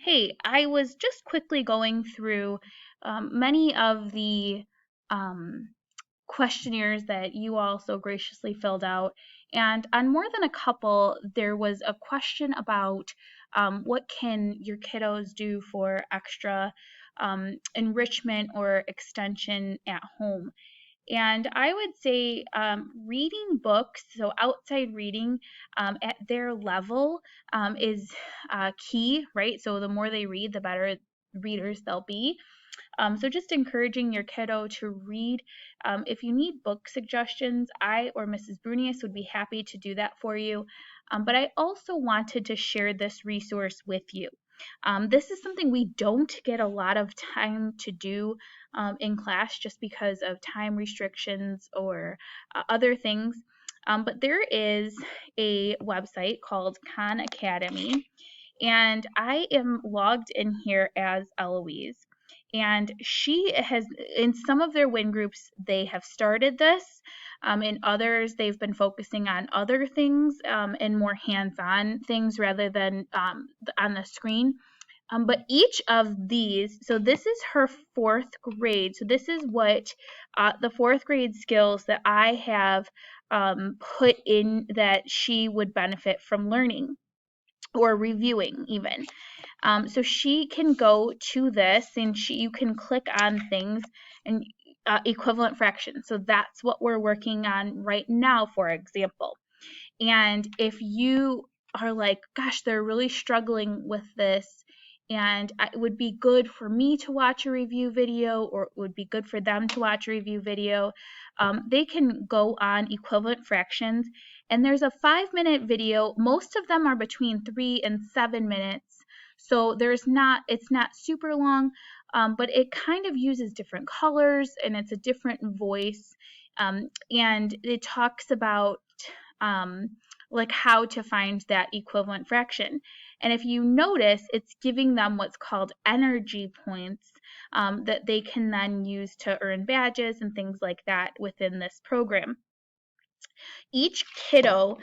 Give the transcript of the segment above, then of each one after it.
Hey, I was just quickly going through many of the um, questionnaires that you all so graciously filled out. And on more than a couple, there was a question about what can your kiddos do for extra enrichment or extension at home. And I would say reading books, so outside reading at their level is key, right? So the more they read, the better readers they'll be. So just encouraging your kiddo to read. If you need book suggestions, I or Mrs. Brunius would be happy to do that for you. But I also wanted to share this resource with you. This is something we don't get a lot of time to do in class just because of time restrictions or other things. But there is a website called Khan Academy, and I am logged in here as Eloise. And she has, in some of their WIN groups, they have started this. In others, they've been focusing on other things and more hands-on things rather than on the screen. But each of these, so this is her fourth grade. So this is what the fourth grade skills that I have put in that she would benefit from learning or reviewing even. So she can go to this and you can click on things and equivalent fractions. So that's what we're working on right now, for example. And if you are like, gosh, they're really struggling with this, and it would be good for me to watch a review video, or it would be good for them to watch a review video, they can go on equivalent fractions. And there's a 5-minute video. Most of them are between 3 and 7 minutes. So it's not super long, but it kind of uses different colors and it's a different voice. And it talks about like how to find that equivalent fraction. And if you notice, it's giving them what's called energy points that they can then use to earn badges and things like that within this program. Each kiddo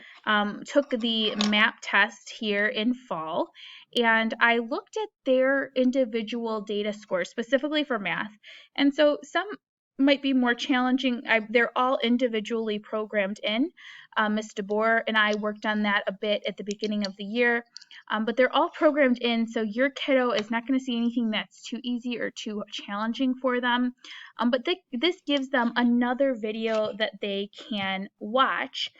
took the MAP test here in fall, and I looked at their individual data scores specifically for math. And so some might be more challenging. They're all individually programmed in. Ms. DeBoer and I worked on that a bit at the beginning of the year, but they're all programmed in, so your kiddo is not going to see anything that's too easy or too challenging for them. But this gives them another video that they can watch.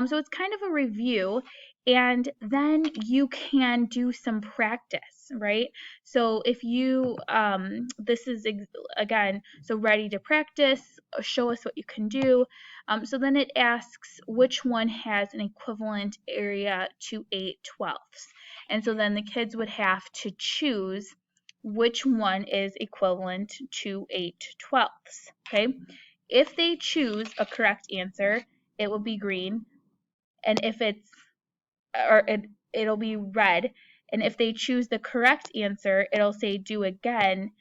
So it's kind of a review, and then you can do some practice, right? So if you, this is again, so ready to practice, show us what you can do. So then it asks which one has an equivalent area to 8/12. And so then the kids would have to choose which one is equivalent to 8/12. Okay? If they choose a correct answer, it will be green, and if it'll be red, and if they choose the correct answer, it'll say do again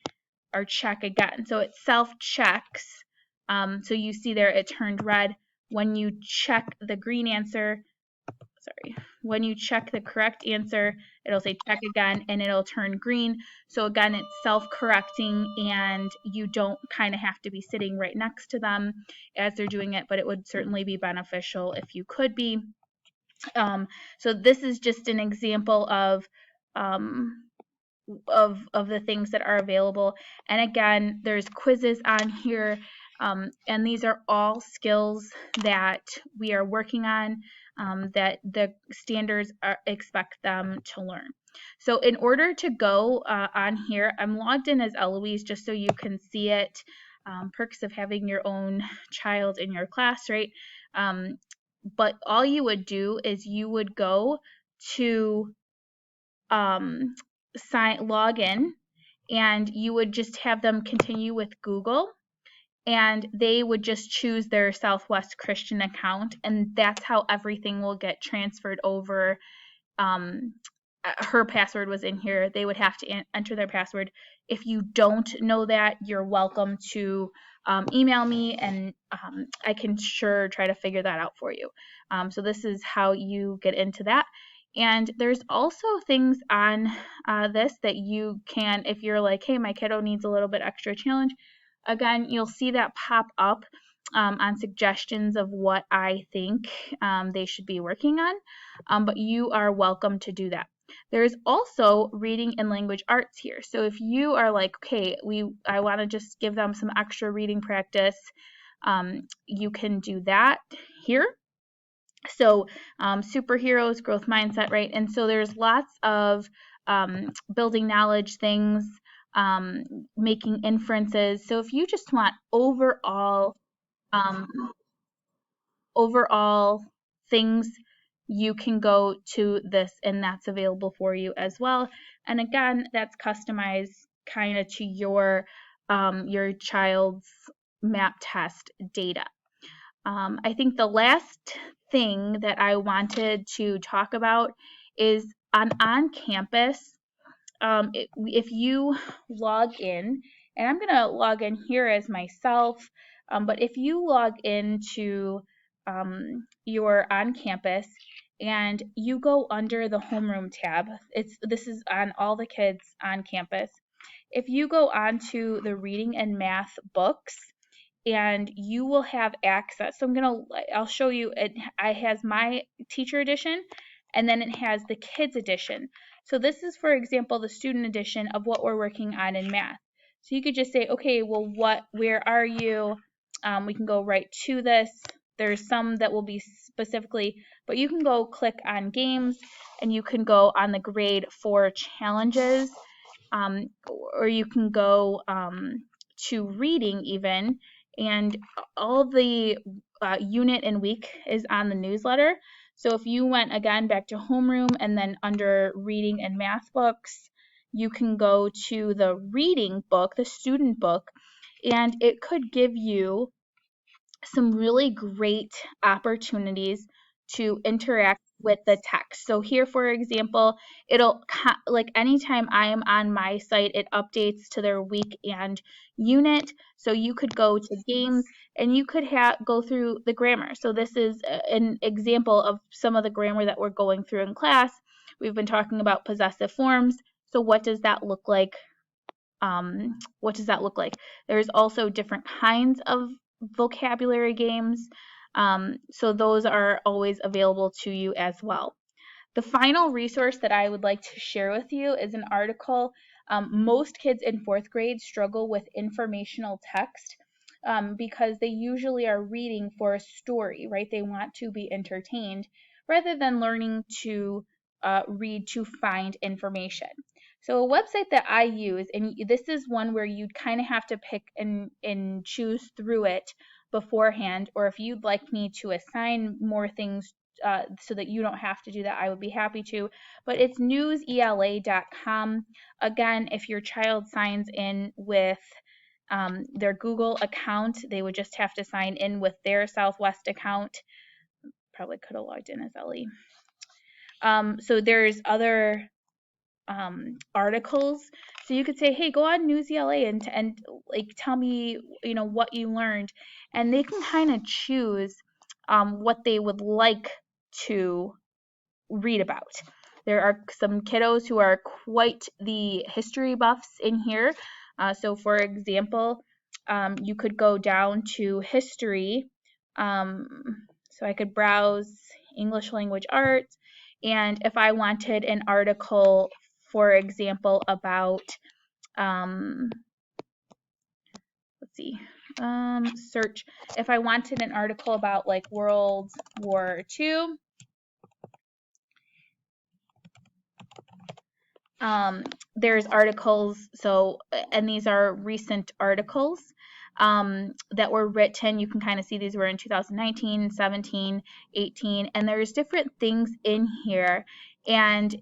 or check again. So it self-checks. So you see there it turned red. When you check the green answer, when you check the correct answer, it'll say check again and it'll turn green. So again, it's self-correcting and you don't kind of have to be sitting right next to them as they're doing it, but it would certainly be beneficial if you could be. So this is just an example of the things that are available. And again, there's quizzes on here, and these are all skills that we are working on, that the standards expect them to learn. So in order to go on here, I'm logged in as Eloise just so you can see it. Perks of having your own child in your class, right? But all you would do is you would go to log in, and you would just have them continue with Google, and they would just choose their Southwest Christian account, and that's how everything will get transferred over. Her password was in here. They would have to enter their password. If you don't know that, you're welcome to email me, and I can sure try to figure that out for you. So this is how you get into that. And there's also things on this that you can, if you're like, hey, my kiddo needs a little bit extra challenge, again, you'll see that pop up on suggestions of what I think they should be working on, but you are welcome to do that. There's also reading and language arts here. So if you are like, okay, I want to just give them some extra reading practice, you can do that here. So superheroes, growth mindset, right? And so there's lots of building knowledge things, making inferences. So if you just want um, overall things, you can go to this, and that's available for you as well. And again, that's customized kind of to your child's map test data. I think the last thing that I wanted to talk about is on campus. If you log in, and I'm going to log in here as myself, but if you log into your on campus and you go under the homeroom tab, this is on all the kids on campus. If you go onto the reading and math books, and you will have access. So I'll show you, it has my teacher edition, and then it has the kids edition. So this is, for example, the student edition of what we're working on in math. So you could just say, okay, well, where are you? We can go right to this. There's some that will be specifically, but you can go click on games, and you can go on the grade 4 challenges, or you can go to reading even, and all the unit and week is on the newsletter. So if you went again back to homeroom and then under reading and math books, you can go to the reading book, the student book, and it could give you some really great opportunities to interact with the text. So here, for example, it'll like anytime I am on my site, it updates to their week and unit. So you could go to games and you could go through the grammar. So this is an example of some of the grammar that we're going through in class. We've been talking about possessive forms. So what does that look like? What does that look like? There's also different kinds of vocabulary games. So those are always available to you as well. The final resource that I would like to share with you is an article. Most kids in 4th grade struggle with informational text because they usually are reading for a story, right? They want to be entertained rather than learning to read to find information. So a website that I use, and this is one where you'd kind of have to pick and choose through it beforehand, or if you'd like me to assign more things so that you don't have to do that, I would be happy to. But it's newsela.com. Again, if your child signs in with their Google account, they would just have to sign in with their Southwest account. Probably could have logged in as Ellie. So there's other articles. So you could say, hey, go on News ELA and like tell me, what you learned, and they can kind of choose what they would like to read about. There are some kiddos who are quite the history buffs in here. So for example, you could go down to history. So I could browse English language arts, and if I wanted an article, for example, about let's see, search, if I wanted an article about like World War II, there's articles, and these are recent articles that were written. You can kind of see these were in 2019, 17, 18, and there's different things in here, and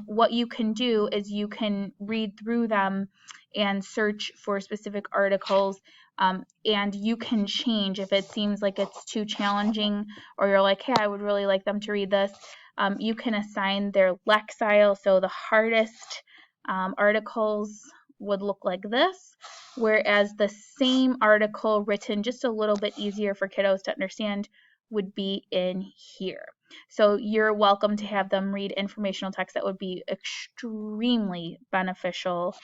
what you can do is you can read through them and search for specific articles, and you can change if it seems like it's too challenging, or you're like, hey, I would really like them to read this. You can assign their lexile, so the hardest articles would look like this, whereas the same article written just a little bit easier for kiddos to understand would be in here. So you're welcome to have them read informational text that would be extremely beneficial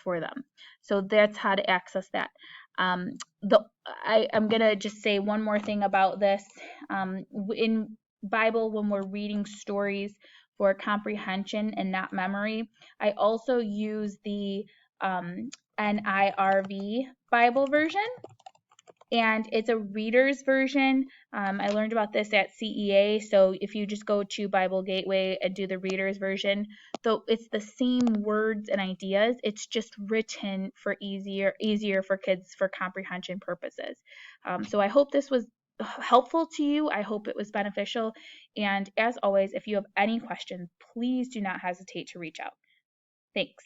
for them. So that's how to access that. I'm gonna just say one more thing about this. In Bible, when we're reading stories for comprehension and not memory, I also use the NIRV Bible version, and it's a reader's version. I learned about this at CEA, so if you just go to Bible Gateway and do the reader's version, though it's the same words and ideas, it's just written for easier for kids for comprehension purposes. So I hope this was helpful to you. I hope it was beneficial. And as always, if you have any questions, please do not hesitate to reach out. Thanks.